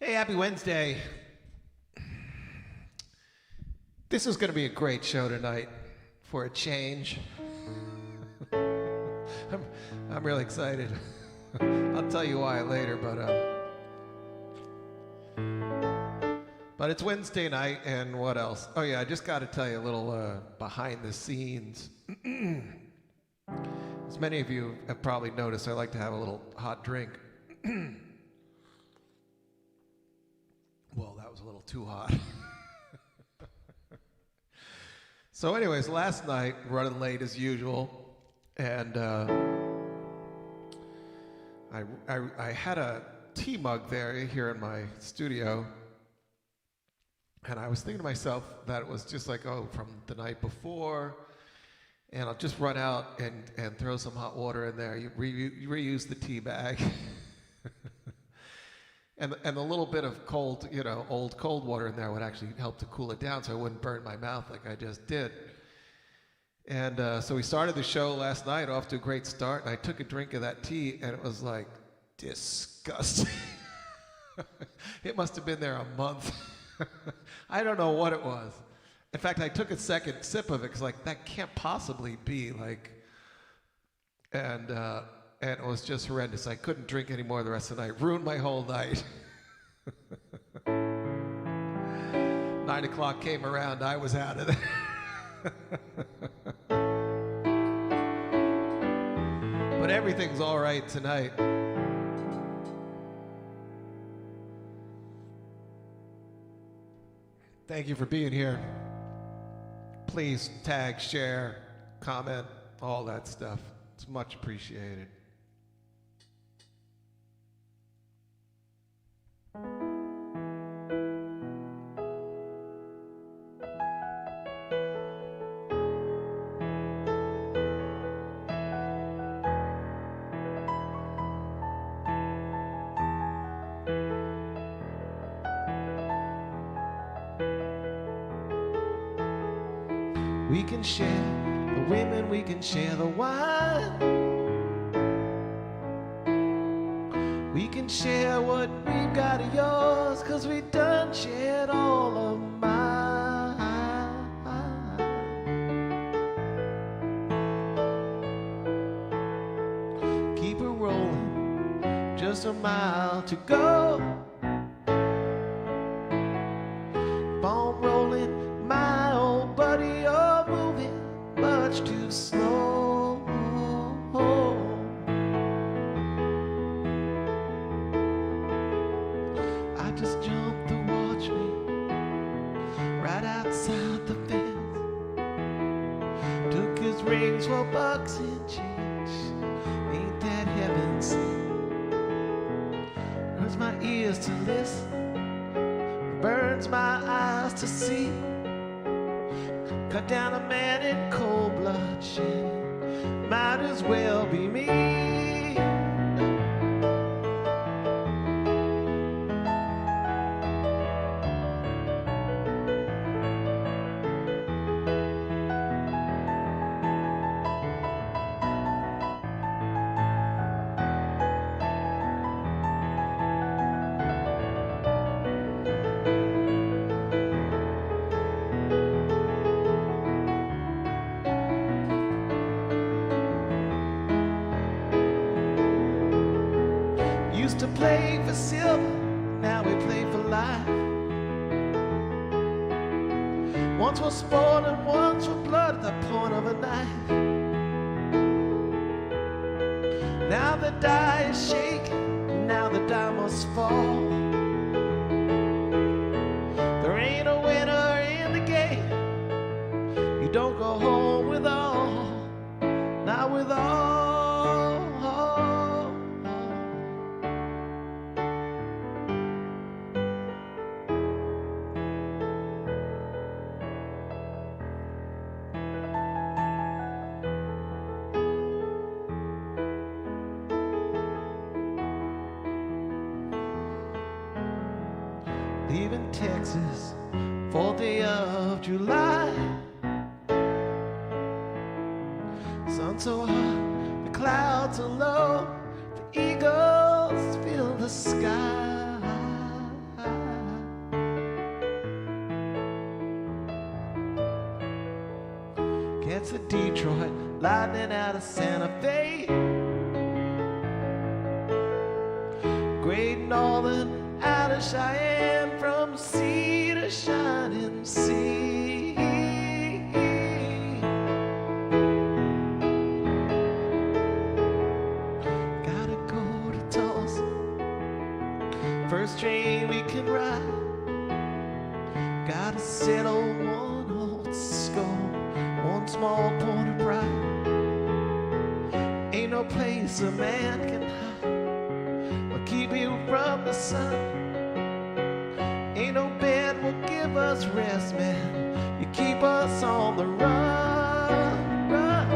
Hey, happy Wednesday. This is going to be a great show tonight for a change. I'm really excited. I'll tell you why later, but it's Wednesday night, and what else? Oh yeah, I just got to tell you a little behind the scenes. As many of you have probably noticed, I like to have a little hot drink. Well, that was a little too hot. So anyways, last night, running late as usual, and I had a tea mug there here in my studio, and I was thinking to myself that it was just like, oh, from the night before, and I'll just run out and throw some hot water in there. You reuse the tea bag. And a little bit of cold, old cold water in there would actually help to cool it down so I wouldn't burn my mouth like I just did. And so we started the show last night off to a great start, and I took a drink of that tea, and it was like disgusting. It must have been there a month. I don't know what it was. In fact, I took a second sip of it because that can't possibly be and it was just horrendous. I couldn't drink anymore the rest of the night. Ruined my whole night. 9 o'clock came around, I was out of there. But everything's all right tonight. Thank you for being here. Please tag, share, comment, all that stuff. It's much appreciated. We can share the women, we can share the wine. We can share what we've got of yours, 'cause we done shared all of mine. Keep it rolling, just a mile to go. Bomb rolling, my old buddy, you're moving much too slow. I just jumped to watch me right outside the fence. Took his rings for bucks and change. Ain't that heaven sent? Hurts my ears to listen, burns my eyes to see. Cut down a man in cold bloodshed, might as well be me. Used to play for silver, now we play for life. Once for sport and once for blood at the point of a knife. Now the die is shaking, now the die must fall. There ain't a winner in the game. You don't go home with all, not with all. Leaving Texas, 4th day of July. Sun so hot, the clouds are low, the eagles fill the sky. Cats of Detroit, lightning out of Santa Fe. Great Northern out of Cheyenne, from sea to shining sea. Gotta go to Tulsa, first train we can ride. Gotta settle one old score, one small point of pride. Ain't no place a man can hide will keep you from the sun. Ain't no bed will give us rest, man. You keep us on the run, run.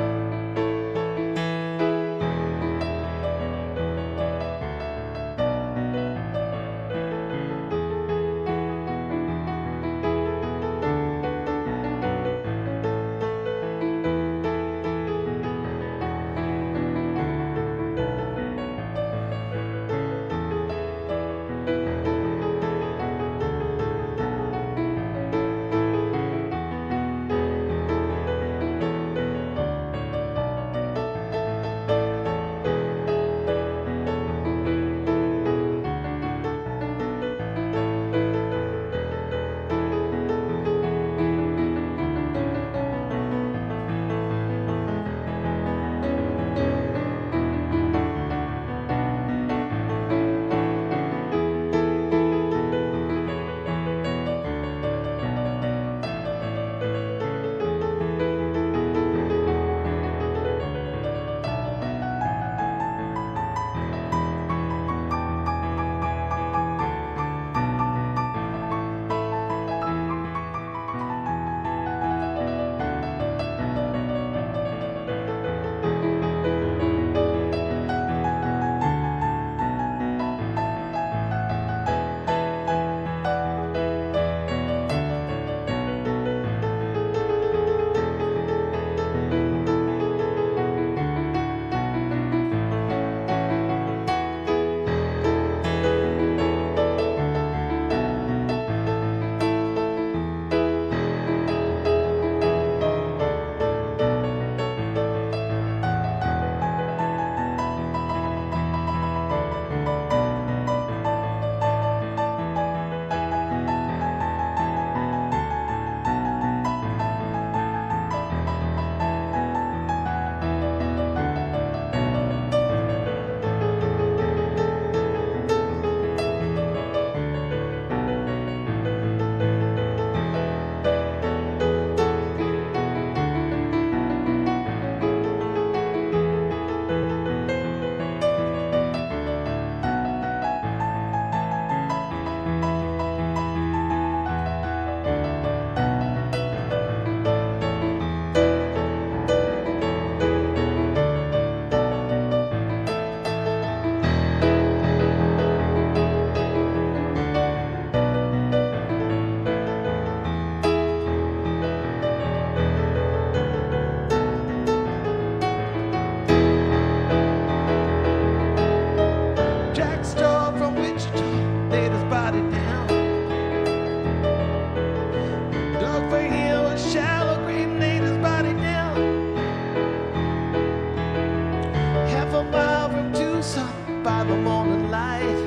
By the morning light,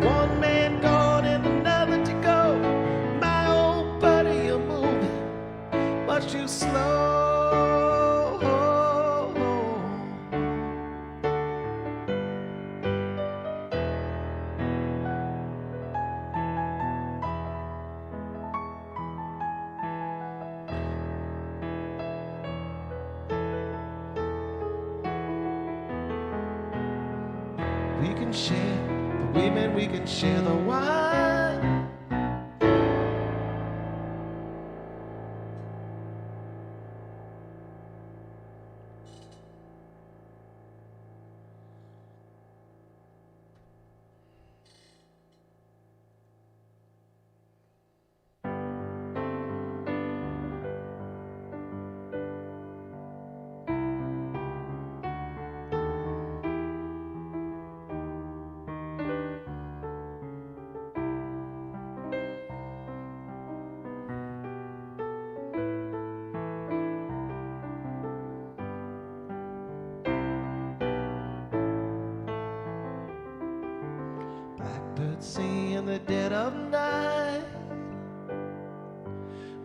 one man gone and another to go. My old buddy, you're moving much too slow. We can share the women, we can share the wine. Blackbird singing in the dead of night.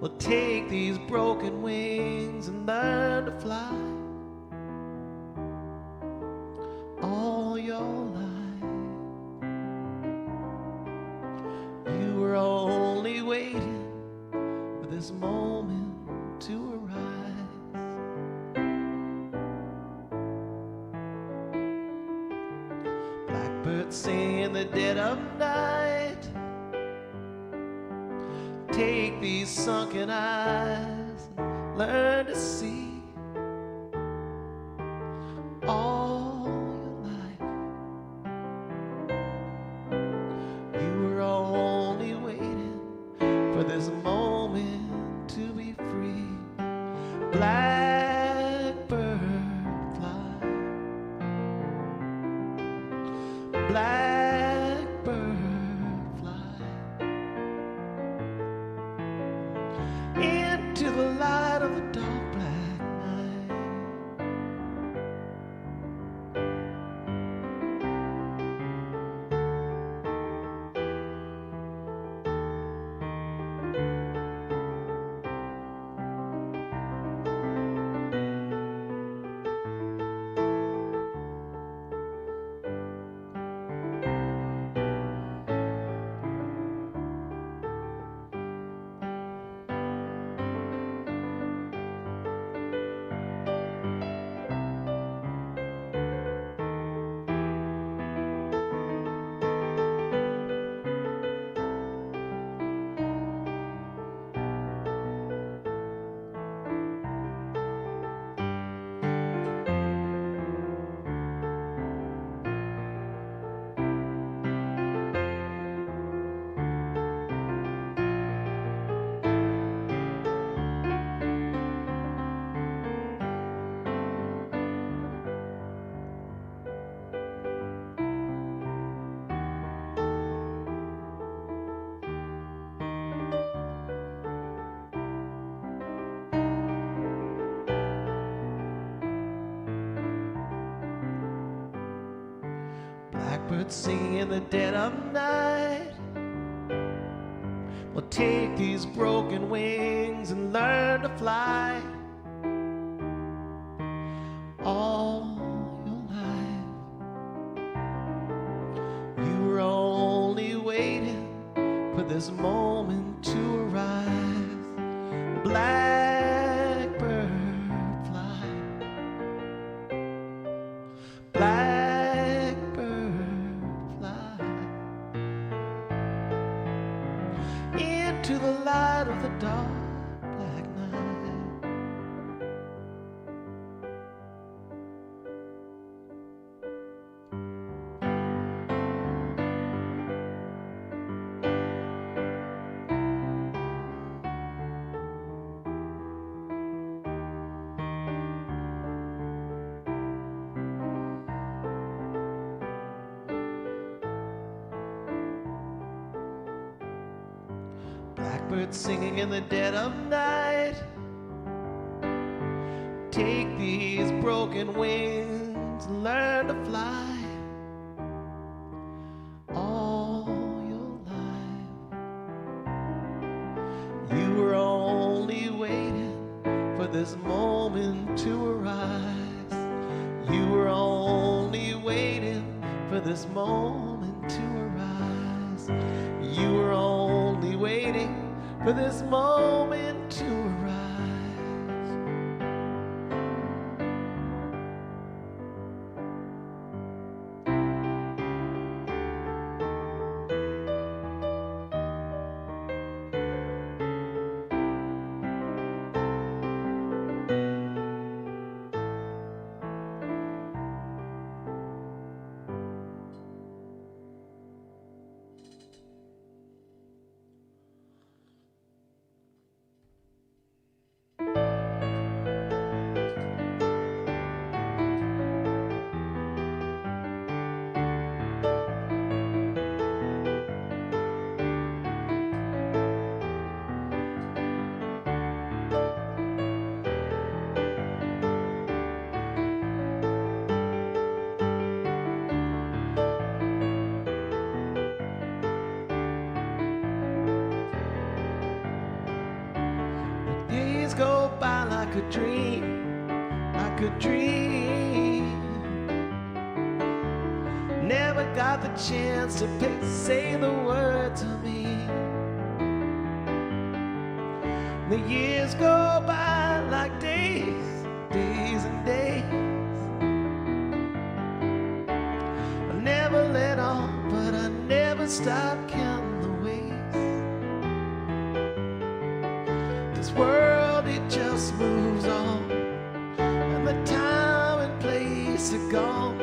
Well, take these broken wings and learn to fly. All your life you were only waiting for this moment to arise. Blackbird singing in the dead of night. Take these sunken eyes and learn to see. All your life you were only waiting for this moment to be free. Blackbird fly, blackbird fly into the light of the dark black night. Blackbird singing in the dead of night. Well, take these broken wings and learn to fly. All your life you were only waiting for this moment to arise. Blackbird fly, blackbird fly into the light of the dark black night. Blackbird singing in the dead of night. Take these broken wings and learn to fly. All your life you were only waiting for this moment to arise. You were only waiting for this moment to arise. You were only waiting for this moment to arise. could dream, I could dream. Never got the chance to say the word to me. The years go by like days, days and days. I never let on, but I never stopped counting the ways. This world, it just moves on, and the time and place are gone.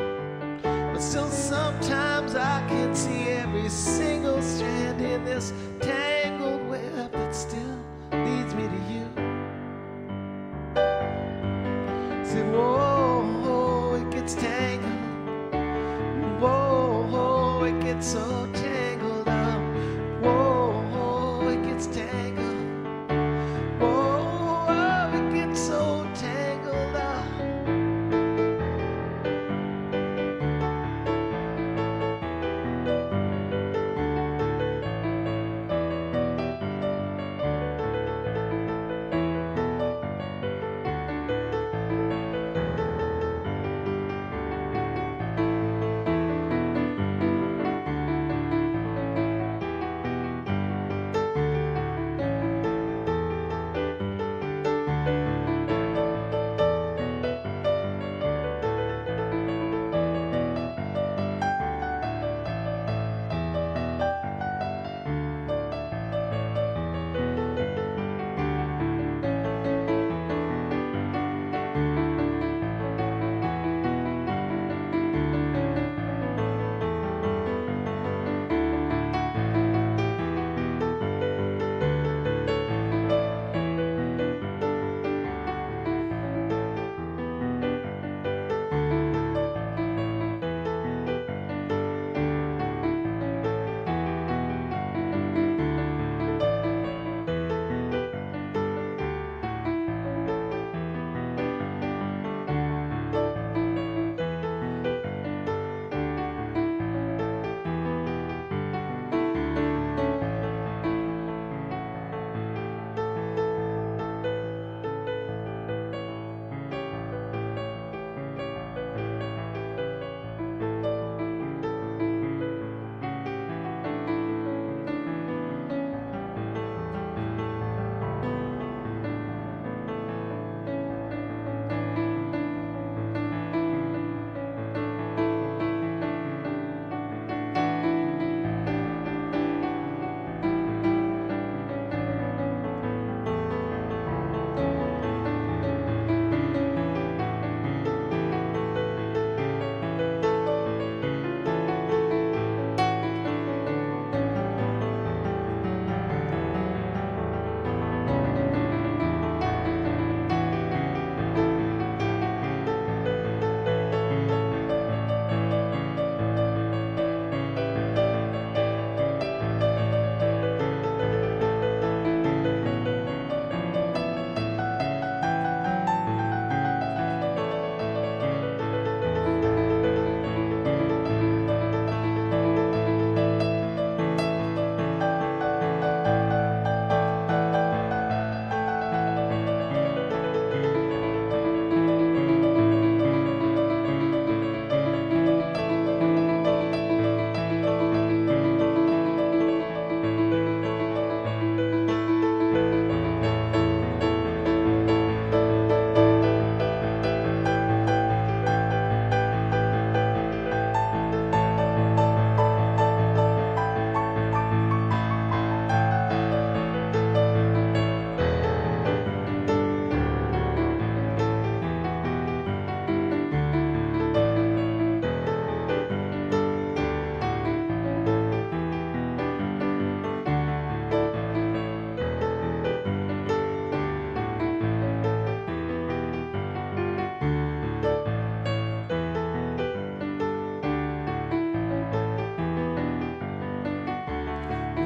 But still sometimes I can see every single strand in this tangled web that still leads me to you. Say, whoa, whoa, it gets tangled. Whoa, whoa, it gets so tangled up. Whoa, whoa, it gets tangled. Whoa, whoa, it gets so tangled up.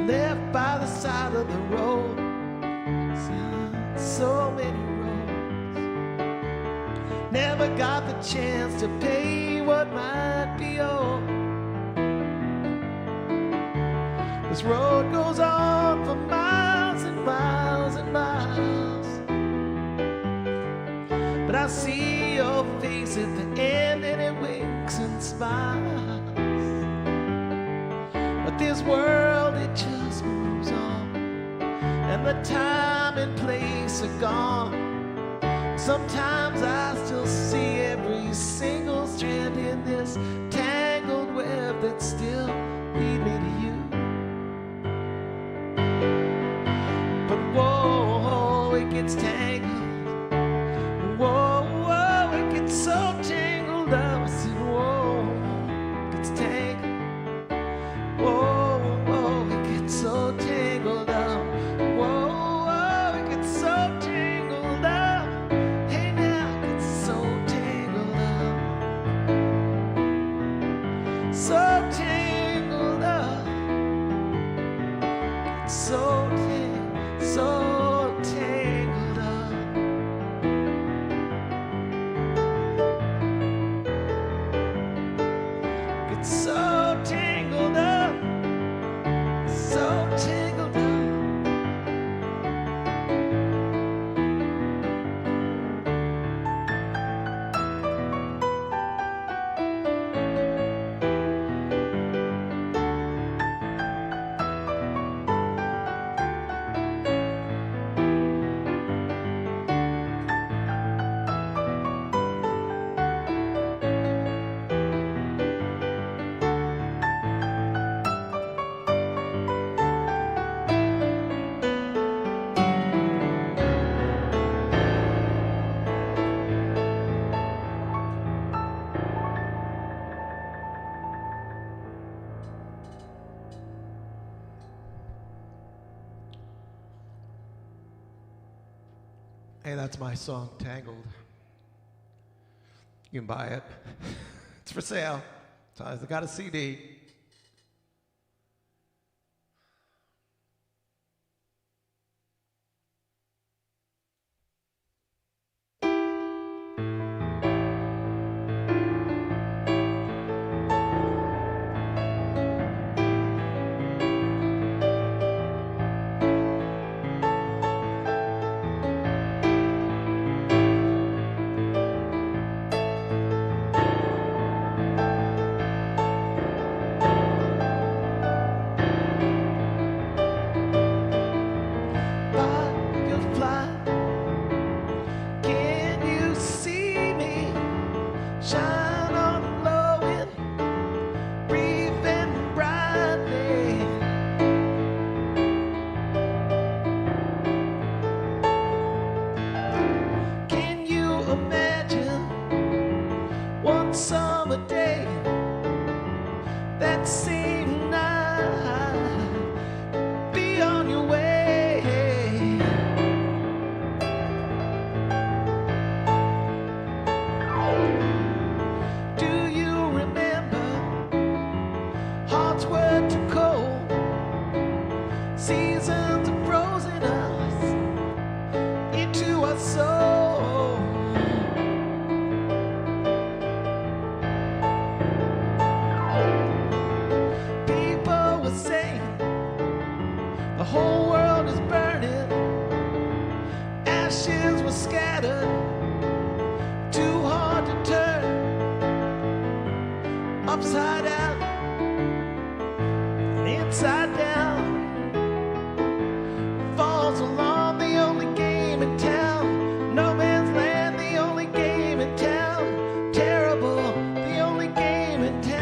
Left by the side of the road, so many roads. Never got the chance to pay what might be owed. This road goes on for miles and miles and miles. I see your face at the end and it winks and smiles. But this world, it just moves on, and the time and place are gone. Sometimes I still see every single strand in this tangled web that still lead me to you. But whoa, it gets tangled. Whoa, whoa, it gets so tangled up. I said, whoa, it gets tangled. Whoa, whoa, it gets so tangled up. Whoa, whoa, it gets so tangled up. Hey now, it gets so tangled up. So tangled up. It's so tangled up. It's so tangled up. So tangled up. Hey, that's my song, Tangled. You can buy it. It's for sale. I got a CD. Summer day, that same night, be on your way. Do you remember hearts were too cold, seasons of frozen us into our soul? The whole world is burning, ashes were scattered, too hard to turn, upside down, inside down, falls along, the only game in town, no man's land, the only game in town, terrible, the only game in town.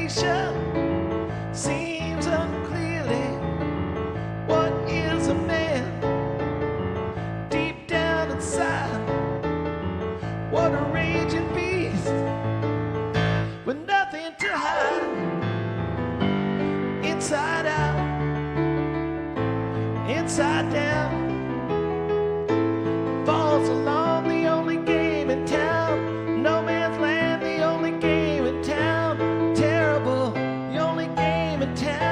imagination seems unclearly. What is a man deep down inside? What a raging beast with nothing to hide. Inside out, inside down, falls along, the only game in town. No man's land, the only game in town. Terrible, the only game in town.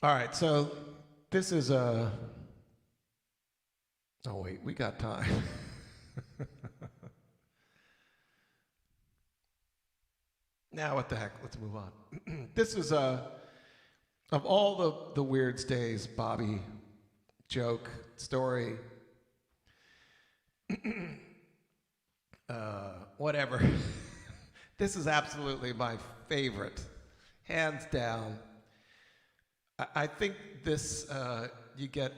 All right, so this is a. Oh, wait, we got time. Now, what the heck? Let's move on. This is of all the weird stays, Bobby, joke, story, whatever. This is absolutely my favorite, hands down. I think this, you get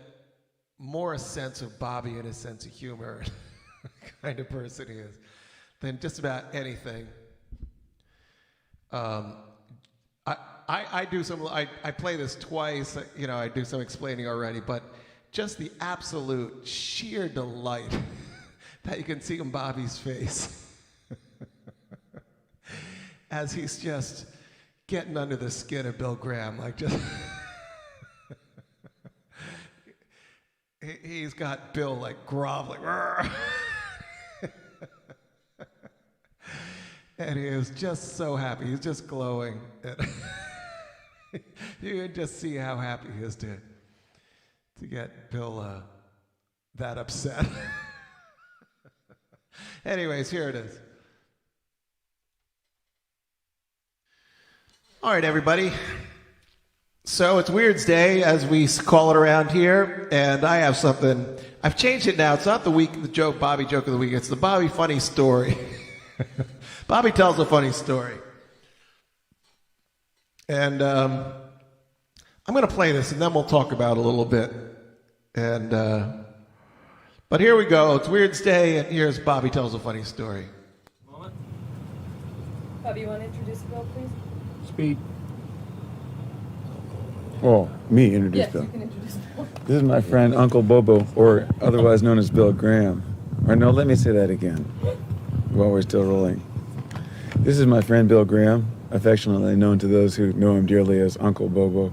more a sense of Bobby and his sense of humor, kind of person he is, than just about anything. I do some, I play this twice, you know, I do some explaining already, but just the absolute sheer delight that you can see in Bobby's face as he's just getting under the skin of Bill Graham, like just... He's got Bill like groveling. And he is just so happy. He's just glowing. You can just see how happy he is to get Bill that upset. Anyways, here it is. All right, everybody. So it's Weird's Day, as we call it around here, and I have something. I've changed it now. It's not the joke, Bobby joke of the week. It's the Bobby funny story. Bobby tells a funny story, and I'm going to play this, and then we'll talk about it a little bit. And but here we go. It's Weird's Day, and here's Bobby tells a funny story. Bobby, you want to introduce Bill, please? Speed. Oh, me introduce Yes, Bill. you can introduce Bill. This is my friend Uncle Bobo, or otherwise known as Bill Graham. Or no, let me say that again while we're still rolling. This is my friend Bill Graham, affectionately known to those who know him dearly as Uncle Bobo.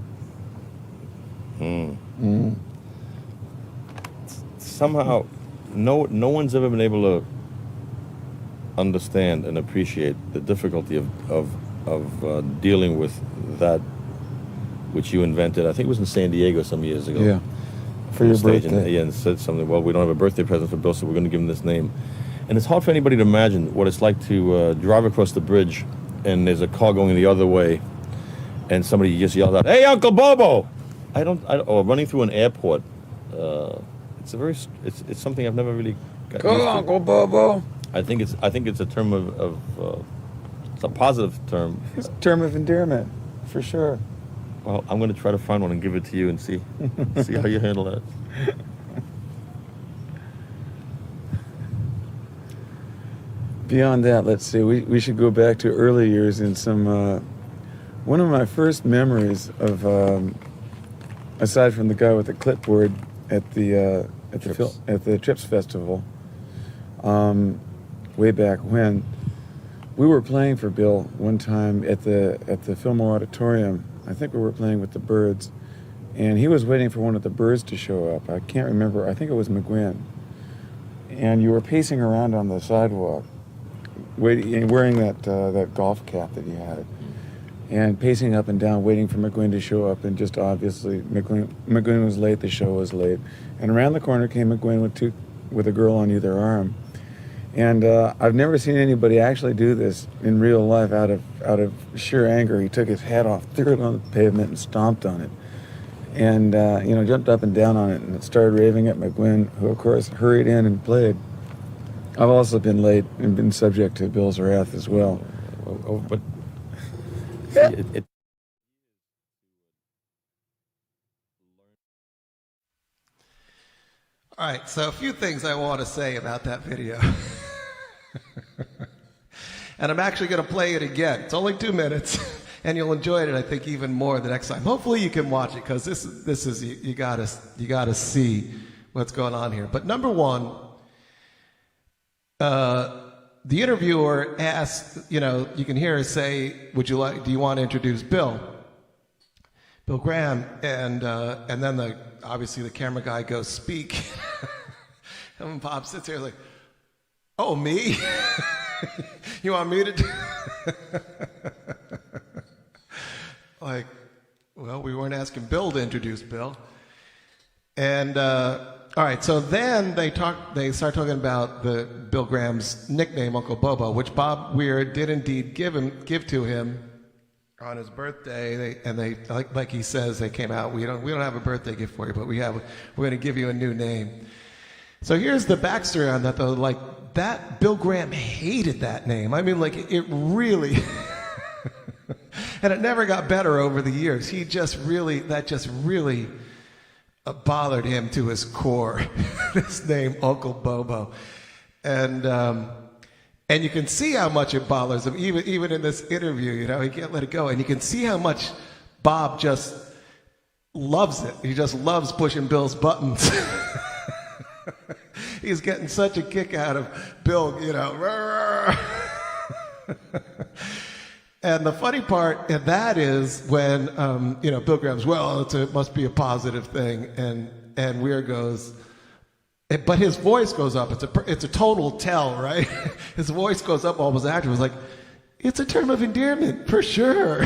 Somehow, no one's ever been able to understand and appreciate the difficulty of dealing with that which you invented. I think it was in San Diego some years ago. Yeah, for your birthday. And said something, well, we don't have a birthday present for Bill, so we're going to give him this name. And it's hard for anybody to imagine what it's like to drive across the bridge and there's a car going the other way, and somebody just yelled out, "Hey, Uncle Bobo!" Or running through an airport. It's something I've never really got used Go, to. Uncle Bobo. I think it's a term it's a positive term. It's a term of endearment, for sure. Well, I'm going to try to find one and give it to you and see how you handle that. Beyond that, let's see. We should go back to early years in some. One of my first memories of, aside from the guy with the clipboard at the Trips Festival, way back when, we were playing for Bill one time at the Fillmore Auditorium. I think we were playing with the Byrds, and he was waiting for one of the Byrds to show up. I can't remember. I think it was McGuinn. And you were pacing around on the sidewalk, waiting, wearing that golf cap that he had, and pacing up and down, waiting for McGuinn to show up. And just obviously, McGuinn was late. The show was late, and around the corner came McGuinn with a girl on either arm. And I've never seen anybody actually do this in real life out of sheer anger. He took his hat off, threw it on the pavement, and stomped on it. And, jumped up and down on it and started raving at McGuinn, who, of course, hurried in and played. I've also been late and been subject to Bill's wrath as well. But see, All right, so a few things I want to say about that video. And I'm actually going to play it again. It's only 2 minutes, and you'll enjoy it, I think, even more the next time. Hopefully you can watch it, because this is you gotta see what's going on here. But number one, the interviewer asked, you can hear her say, do you want to introduce Bill Graham? And then obviously the camera guy goes, speak. And Bob sits here like, oh, me? You want me to do? Like, well, we weren't asking Bill to introduce Bill. And all right, so then they start talking about Bill Graham's nickname, Uncle Bobo, which Bob Weir did indeed give to him on his birthday. They like he says, they came out. We don't have a birthday gift for you, but we're going to give you a new name. So here's the backstory on that, though. Like, that Bill Graham hated that name. I mean, like, it really, and it never got better over the years. That just really bothered him to his core. This name, Uncle Bobo, and you can see how much it bothers him, even in this interview. He can't let it go, and you can see how much Bob just loves it. He just loves pushing Bill's buttons. He's getting such a kick out of Bill, And the funny part of that is when, Bill Graham's, well, it must be a positive thing. And Weir goes, but his voice goes up. It's a total tell, right? His voice goes up almost afterwards, like, it's a term of endearment, for sure.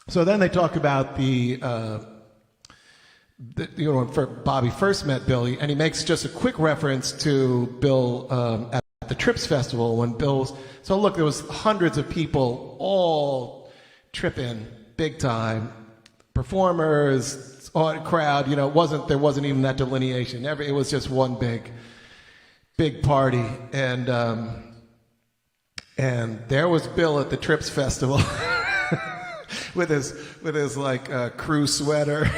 So then they talk about when Bobby first met Billy, and he makes just a quick reference to Bill at the Trips Festival when so look, there was hundreds of people all tripping big time, performers, crowd, there wasn't even that delineation. It was just one big party, and there was Bill at the Trips Festival. with his like crew sweater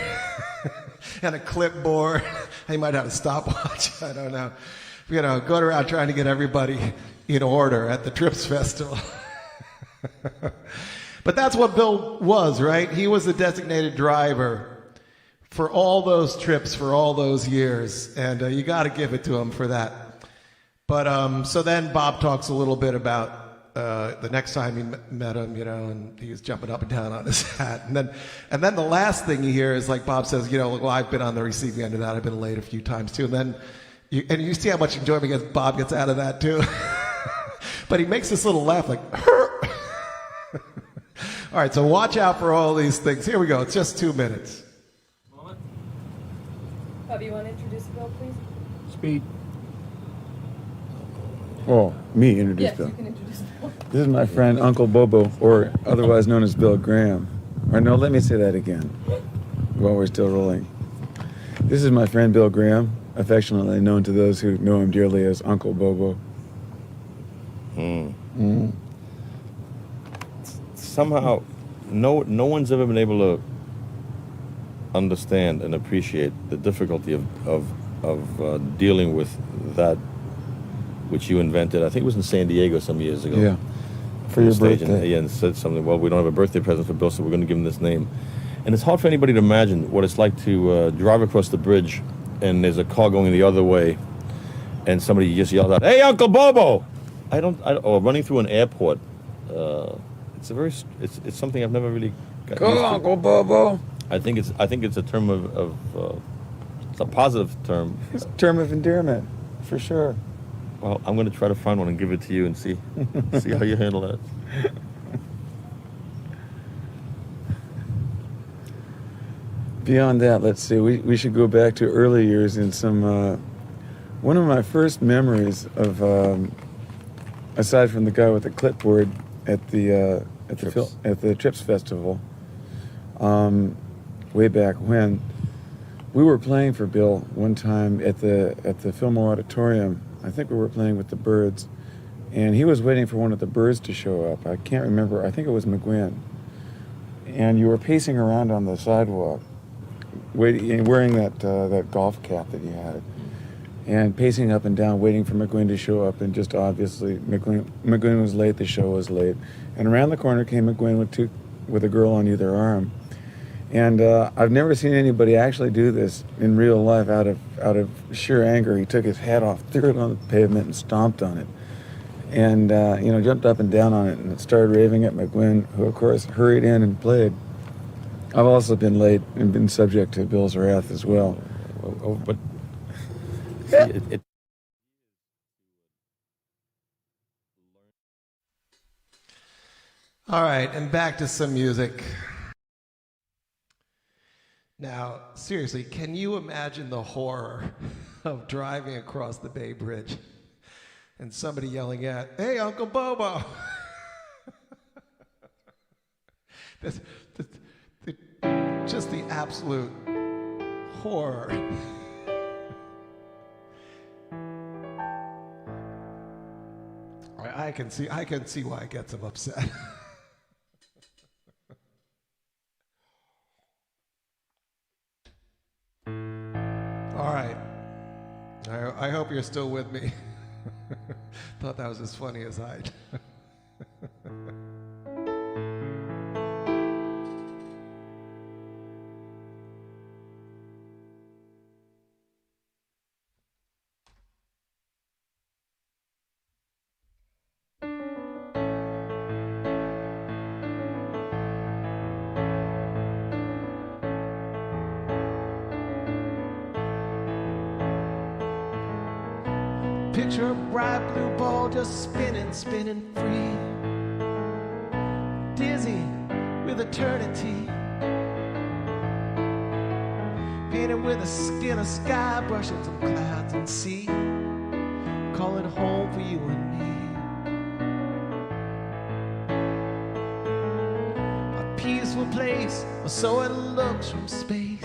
and a clipboard. He might have a stopwatch. I don't know. Going around trying to get everybody in order at the Trips Festival. But that's what Bill was, right? He was the designated driver for all those trips for all those years, and you got to give it to him for that. But so then Bob talks a little bit about the next time he met him, and he was jumping up and down on his hat. And then the last thing you hear is, like, Bob says, well, I've been on the receiving end of that. I've been late a few times too. And then you see how much enjoyment Bob gets out of that too. But he makes this little laugh like, all right, so watch out for all these things. Here we go. It's just 2 minutes. Oh, Bob, you want to introduce Bill, please? Speed. Oh, me introduce Yes, Bill. you can introduce Bill. This is my friend Uncle Bobo, or otherwise known as Bill Graham. Or no, let me say that again while we're still rolling. This is my friend Bill Graham, affectionately known to those who know him dearly as Uncle Bobo. Somehow, no one's ever been able to understand and appreciate the difficulty of dealing with that which you invented. I think it was in San Diego some years ago. Yeah, for On your the stage, birthday. and said something. Well, we don't have a birthday present for Bill, so we're going to give him this name. And it's hard for anybody to imagine what it's like to drive across the bridge, and there's a car going the other way, and somebody just yells out, "Hey, Uncle Bobo!" Or running through an airport. It's something I've never really got used Go, to. Uncle Bobo. I think it's a term it's a positive term. It's a term of endearment, for sure. Well, I'm going to try to find one and give it to you and see how you handle that. Beyond that, let's see. We should go back to early years in some. One of my first memories of, aside from the guy with the clipboard at the Trips Festival, way back when, we were playing for Bill one time at the Fillmore Auditorium. I think we were playing with the Byrds, and he was waiting for one of the Byrds to show up. I can't remember. I think it was McGuinn. And you were pacing around on the sidewalk, waiting, wearing that golf cap that you had, and pacing up and down, waiting for McGuinn to show up. And just obviously, McGuinn was late. The show was late, and around the corner came McGuinn with a girl on either arm. And I've never seen anybody actually do this in real life out of sheer anger. He took his hat off, threw it on the pavement, and stomped on it. And, jumped up and down on it and started raving at McGuinn, who, of course, hurried in and played. I've also been late and been subject to Bill's wrath as well. But see, All right, and back to some music. Now, seriously, can you imagine the horror of driving across the Bay Bridge and somebody yelling at, "Hey, Uncle Bobo!" Just the absolute horror. I can see why it gets him upset. All right. I hope you're still with me. Thought that was as funny as I'd. Picture a bright blue ball just spinning, spinning free, dizzy with eternity, painted with the skin of sky, brushing some clouds and sea, calling home for you and me. A peaceful place, or so it looks from space.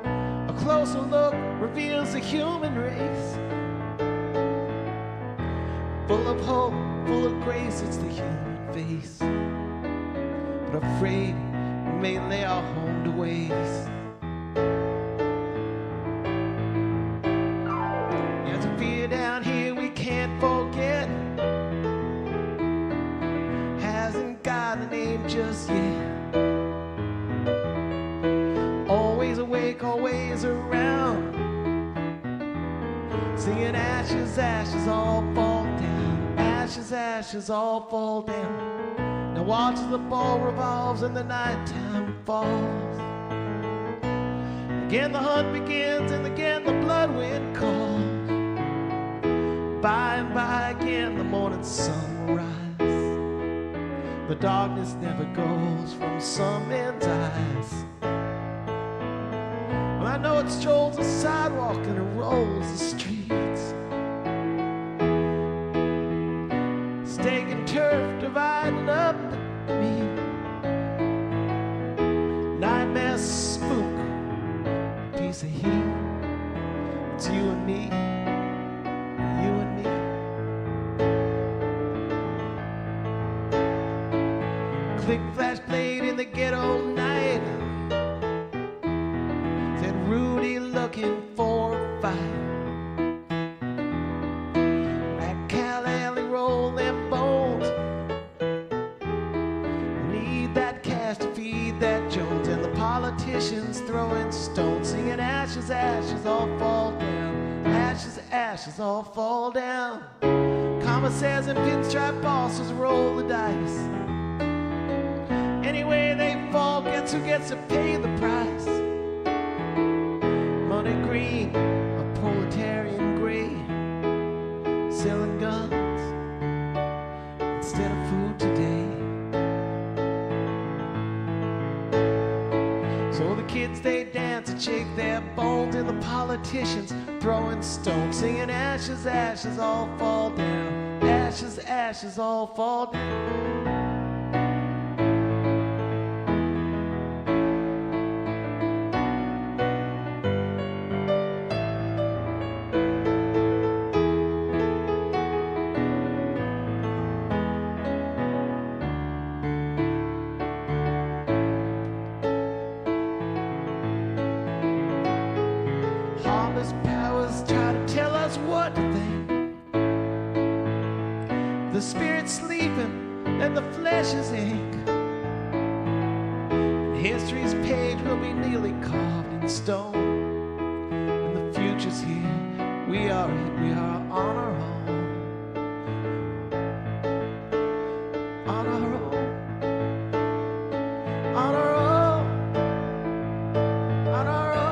A closer look reveals the human race. Full of hope, full of grace, it's the human face. But afraid we may lay our home to waste. There's a fear down here we can't forget. Hasn't got a name just yet. Always awake, always around. Singing ashes, ashes all fall down. Ashes, ashes all fall down. Now watch as the ball revolves and the nighttime falls. Again the hunt begins and again the blood wind calls. By and by again the morning sun will rise. The darkness never goes from some men's eyes. Well, I know it strolls the sidewalk and it rolls the streets. Steak and turf dividing up the meat. Nightmare spook, piece of heat. It's you and me, you and me. Click flash blade in the ghetto night. Said Rudy looking for a fight. That Cal Alley roll them bones. Need that cash to feed that Jones. And the politicians throwing stones, singing ashes, ashes all fall down. Ashes, ashes all fall down. Commissaires and pinstripe bosses roll the dice. Anyway they fall, guess who gets to pay the price? Money green, a proletarian gray, selling guns instead of food today. So the kids they dance and shake their bones, and the politicians throwing stones, singing ashes, ashes all fall down. Ashes, ashes all fall down. Heartless powers try to tell us what to think. The spirit's sleeping and the flesh is ink. And history's page will be neatly carved in stone. And the future's here. We are it. We are on our own. On our own. On our own. On our own.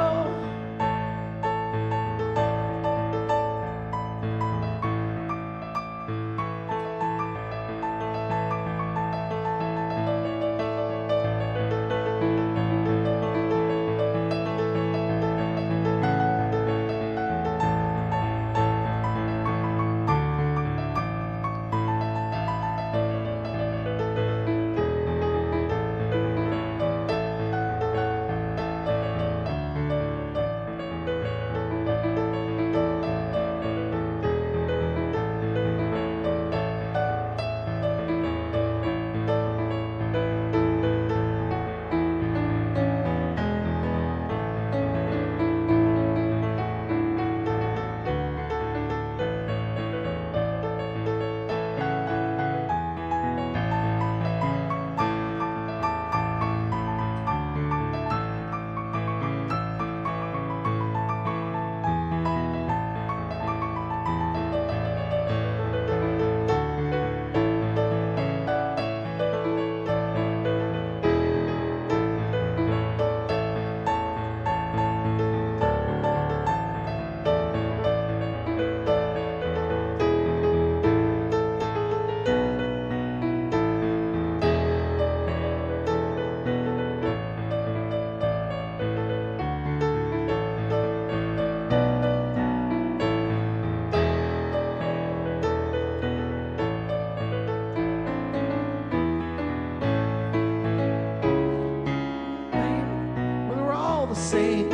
The same.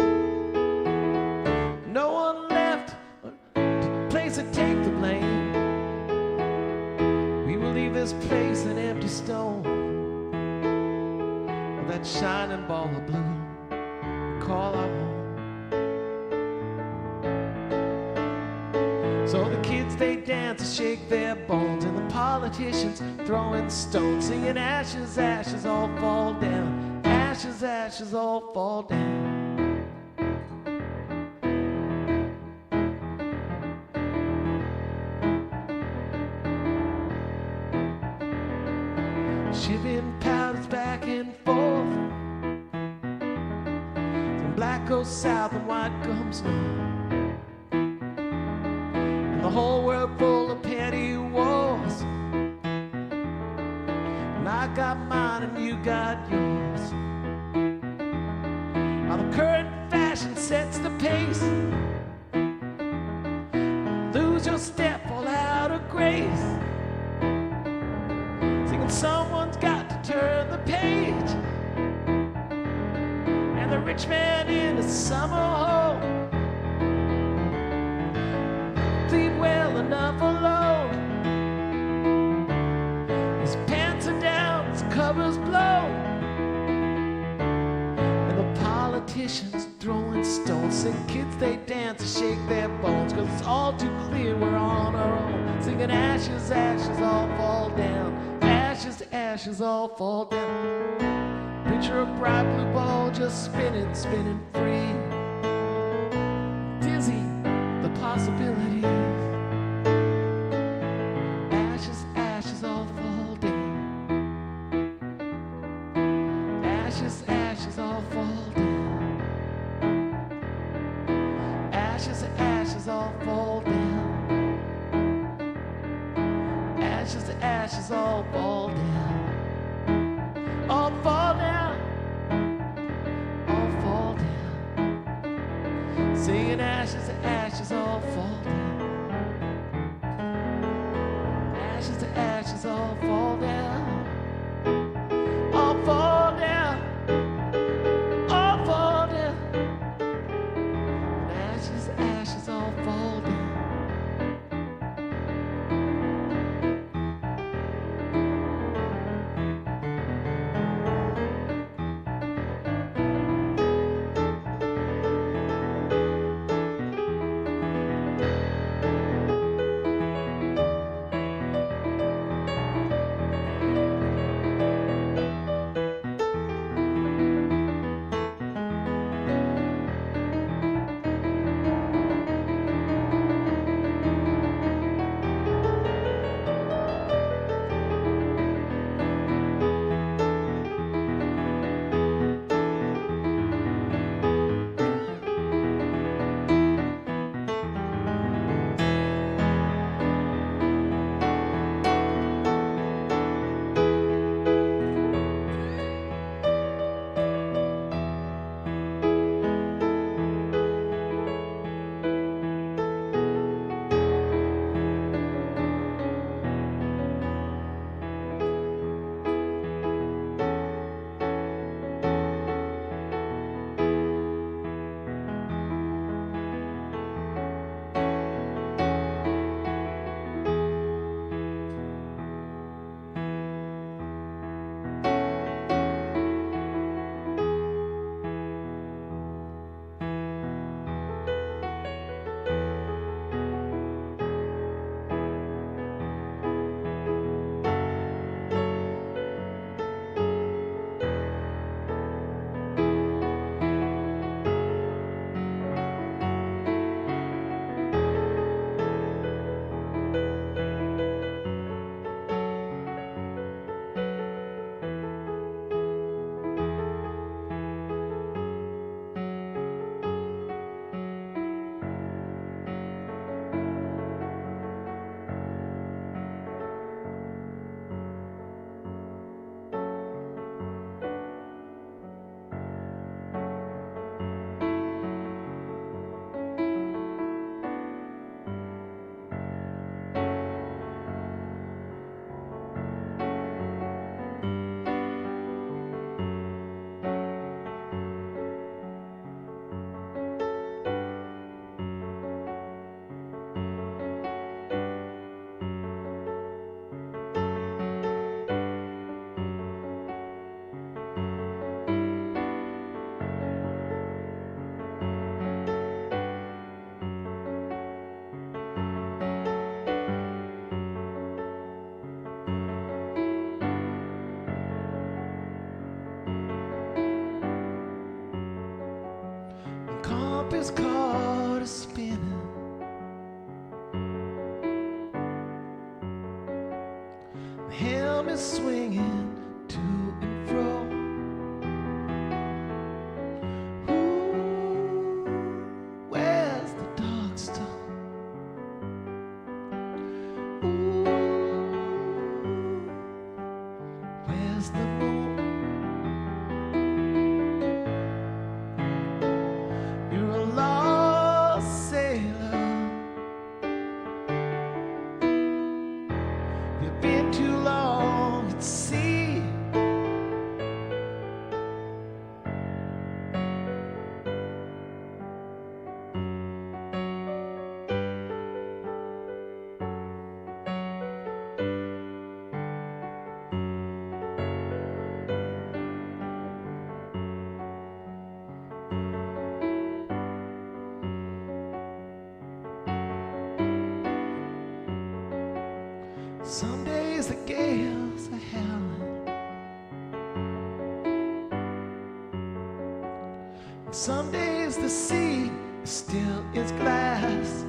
No one left to place to take the blame. We will leave this place an empty stone, that shining ball of blue we call our home. So the kids they dance and shake their bones, and the politicians throwing stones, singing ashes, ashes all fall down. Ashes, ashes all fall down. Shipping powders back and forth, and black goes south and white comes north, and the whole world full of petty wars. And I got mine and you got yours. While the current fashion sets grace, singing someone's got to turn the page. And the rich man in his summer home, sleep well enough alone. His pants are down, his cover's blown, and the politicians throwing stones. Sing kids, they dance and shake their bones, 'cause it's all too clear we're on our own. Singing ashes, ashes, all fall down. Ashes to ashes, all fall down. Picture a bright blue ball just spinning, spinning free. Dizzy, the possibilities. Ashes, ashes, all fall down. Ashes, ashes, all fall down. Ashes, ashes, all fall down. Ashes to ashes, all fall down. All fall down. All fall down. Singing ashes to ashes, all fall down. Ashes to ashes, all fall down. All fall down. All fall down. Ashes to ashes, all fall down. His card is spinning. The helm is swinging to and fro. Ooh, where's the dark stone? Ooh, where's the moon? You're a lost sailor Some days the gales are howling, and some days the sea is still as glass.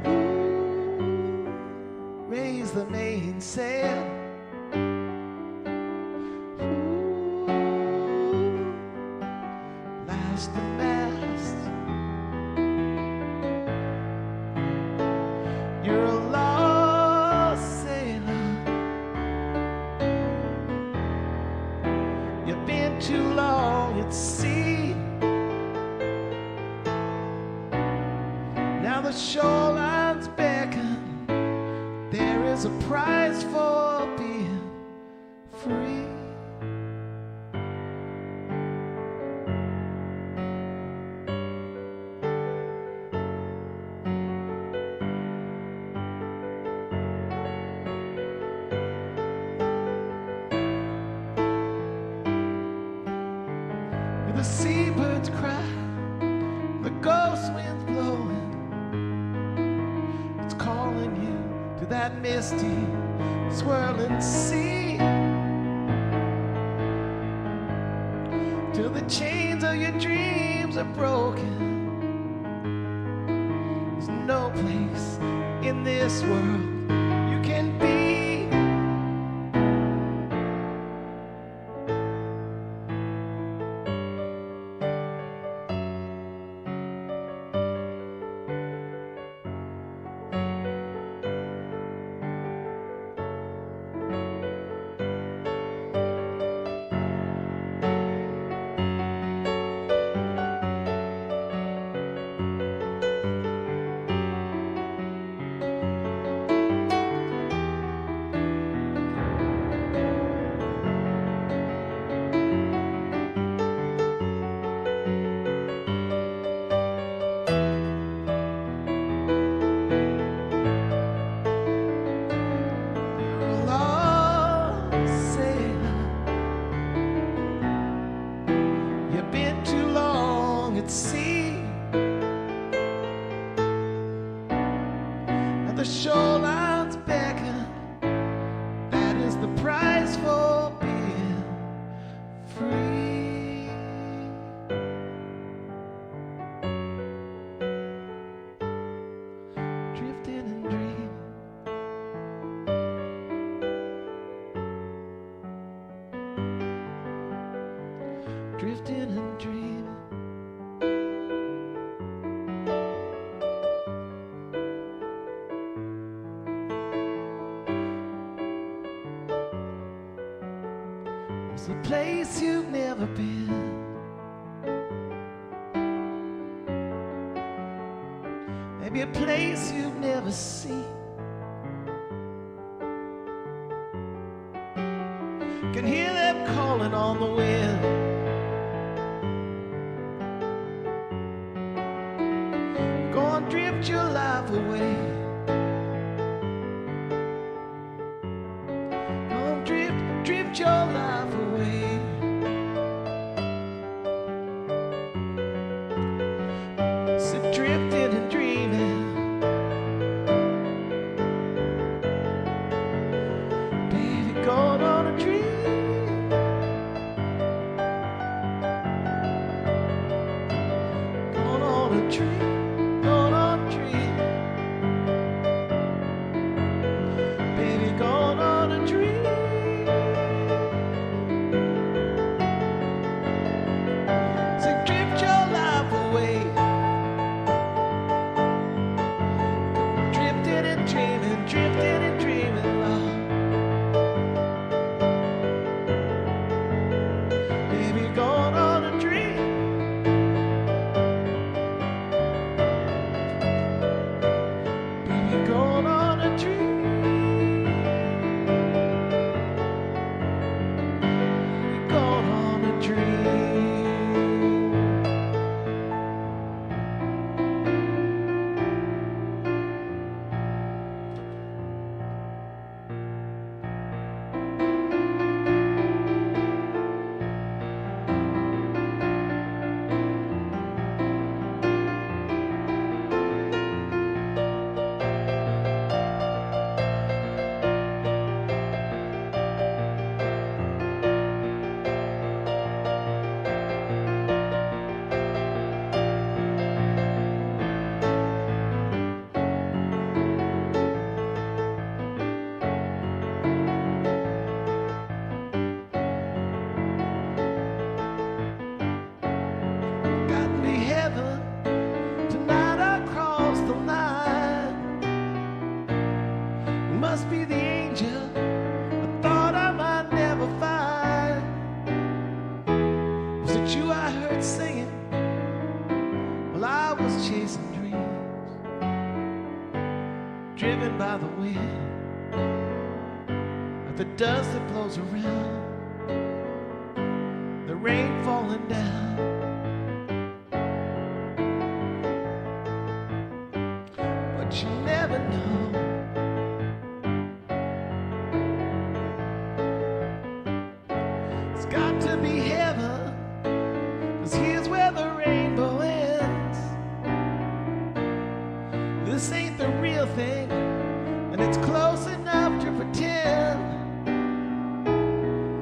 Ooh, raise the mainsail. Ooh, last the mast. You're a lost sailor. You've been too long at sea. Now the shorelines beckon. There is a price for being free. The seabirds cry, the ghost wind's blowing. It's calling you to that misty, swirling sea. Till the chains of your dreams are broken. There's no place in this world you can be. Sea, and the shorelines beckon. That is the price for being free. Drifting and dreaming, drifting and dreaming. It's a place you've never been. Maybe a place you've never seen. Can hear them calling on the wind. Go and drift your life away. Go and drift your life away. So drifting and dreaming, baby, going on a dream, going on a dream, going on a dream. chasing dreams, driven by the wind, like the dust that blows around, the rain falling down. But you never know. It's got to be heaven, 'cause here's where the rainbow ends. This ain't the real thing, and it's close enough to pretend.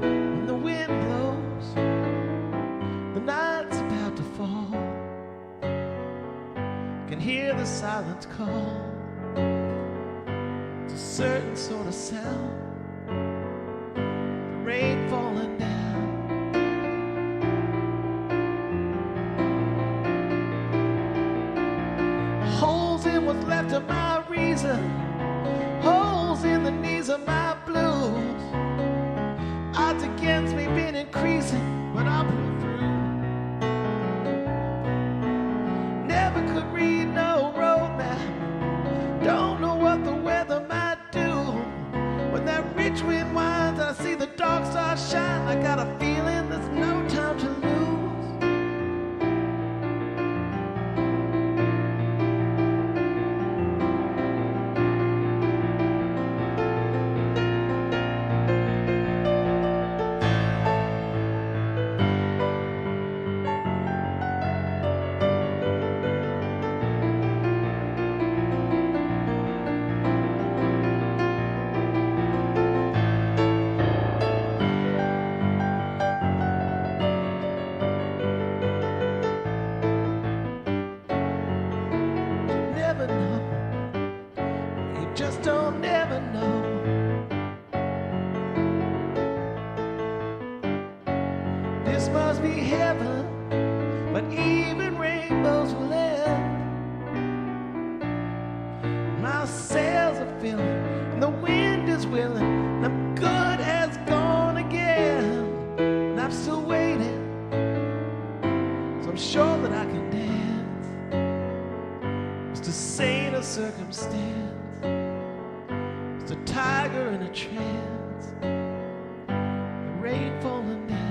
When the wind blows, the night's about to fall, can hear the silence call. It's a certain sort of sound, the rain falling down. Holes in what's left of my reason, holes in the knees of my blues. Odds against me been increasing, but I'll pull through. Never could read no roadmap, don't know what the weather might do. When that rich wind winds, I see the dark stars shine. I got a feeling there's no time to lose. Never know, you just don't never know. This must be heaven, but even rainbows will end. My sails are filling, and the wind is willing, and I'm good as gone again. And I'm still waiting, so I'm sure that I can dance. It's a saint of circumstance, it's a tiger in a trance, the rain falling down.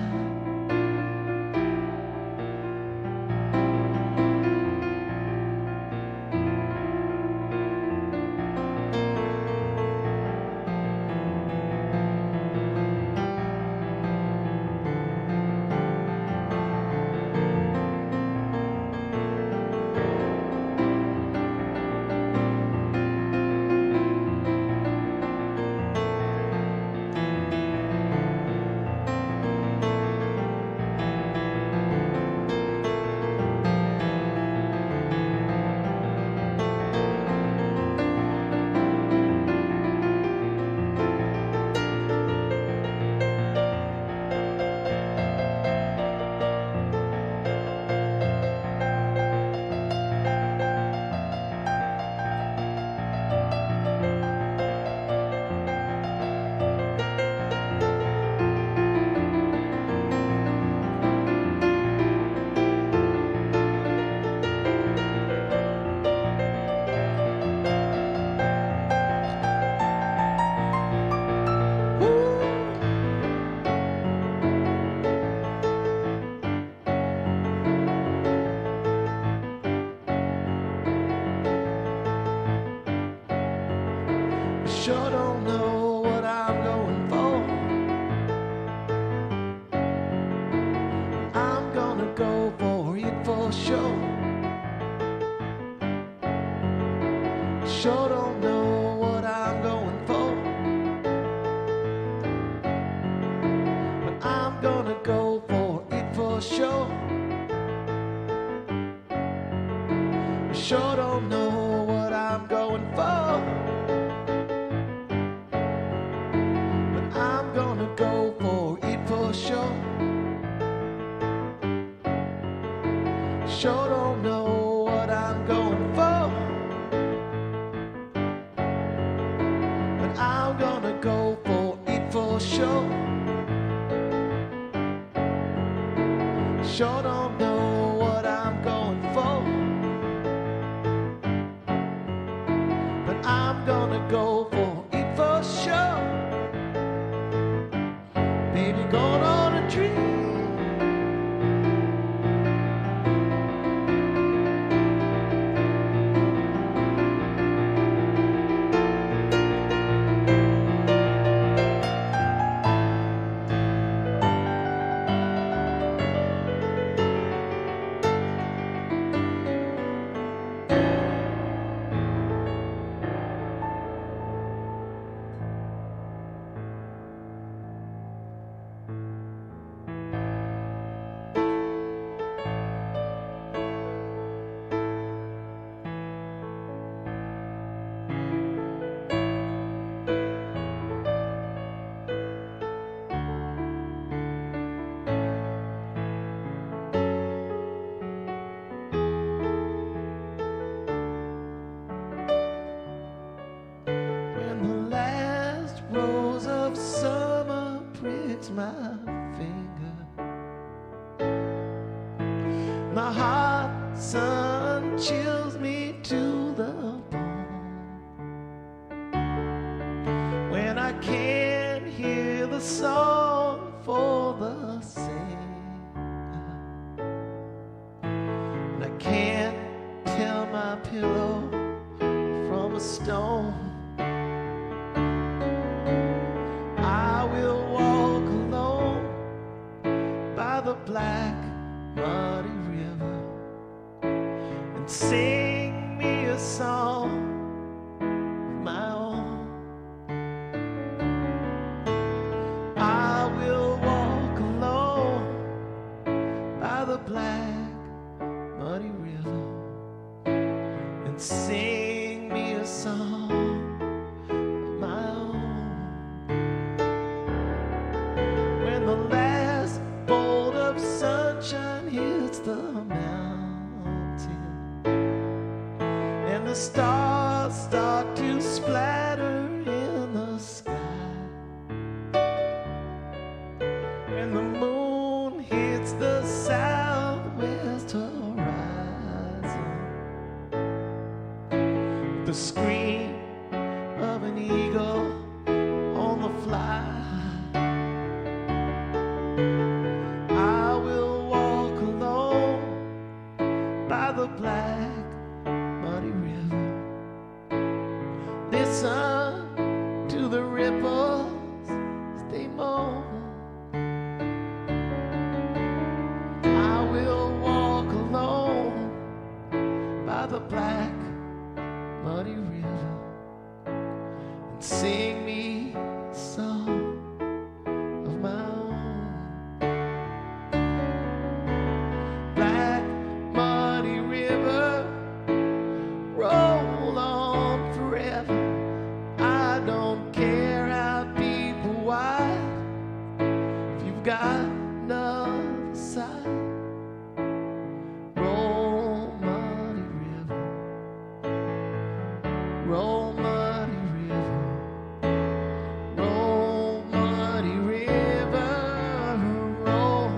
Sure don't know what I'm going for. I'm gonna go for it for sure. Sure don't know what I'm going for, but I'm gonna go for it for sure. Sure don't know what I'm going for, I'm gonna go for it for sure. Sure don't know what I'm going for, but I'm gonna go for it for sure. Sure don't know what I'm going for, gonna go for it for sure. Baby, going on a dream. When the last rose of summer pricks my finger, the hot sun chills me to the bone. When I can't hear the song for the singer, and I can't tell my pillow from a stone, I will walk alone by the black muddy river and sing me a song of my own. I will walk alone by the black muddy river and sing me a song of my own. When the last bolt of sunshine hits the mountain and the stars start to splatter in the sky, and the moon hits the southwest horizon, the scream of an eagle on the fly, I will walk alone by the black muddy river. Listen to the ripples as they moan. I will walk alone by the black muddy river and sing me a song of my own. Black muddy river, roll on forever. I don't care how deep or wide, if you've got another side. Roll muddy river, roll muddy river, roll muddy river, roll.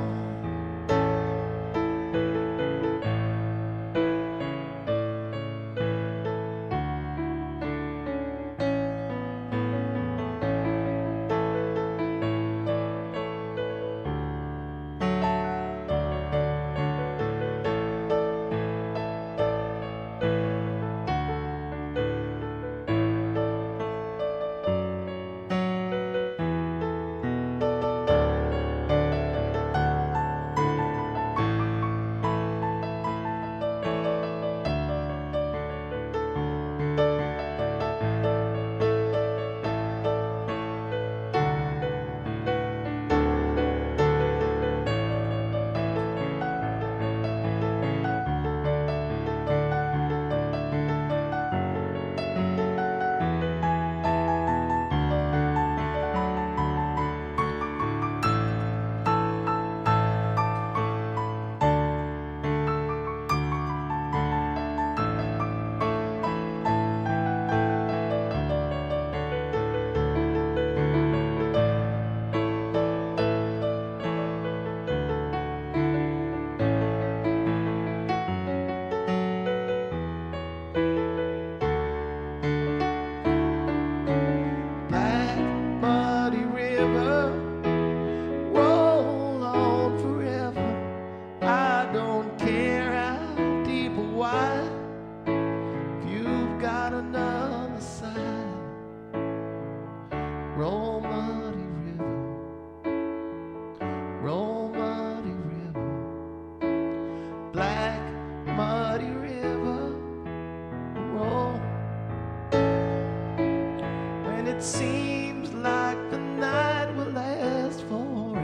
It seems like the night will last forever,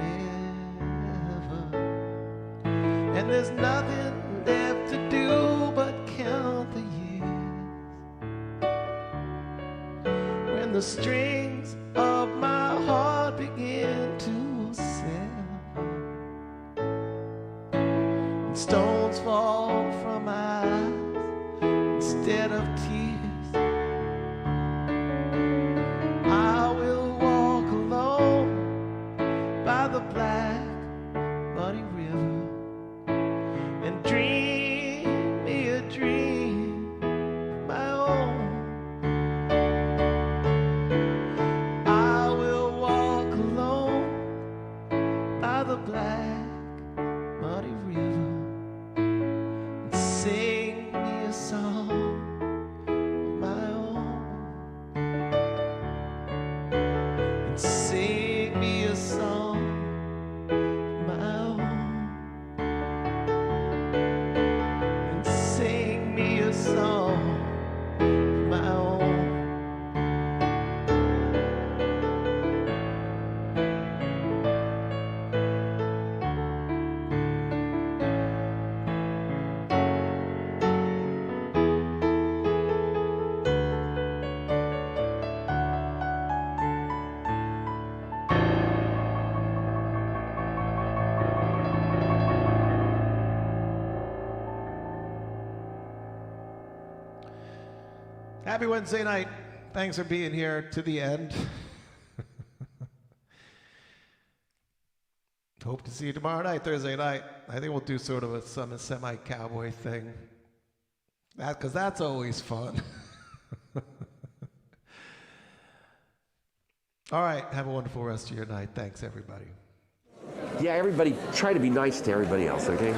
and there's nothing left to do but count the years. When the strings of my heart begin to sever, and stones fall from my eyes instead of tears, I will walk alone by the black, muddy river and dream me a dream of my own. I will walk alone by the black, muddy river and sing me a song of my own. And sing me a song of my own. And sing me a song of my own. Happy Wednesday night. Thanks for being here to the end. Hope to see you tomorrow night, Thursday night. I think we'll do sort of a semi-cowboy thing. Because that's always fun. All right. Have a wonderful rest of your night. Thanks, everybody. Yeah, everybody, try to be nice to everybody else, okay?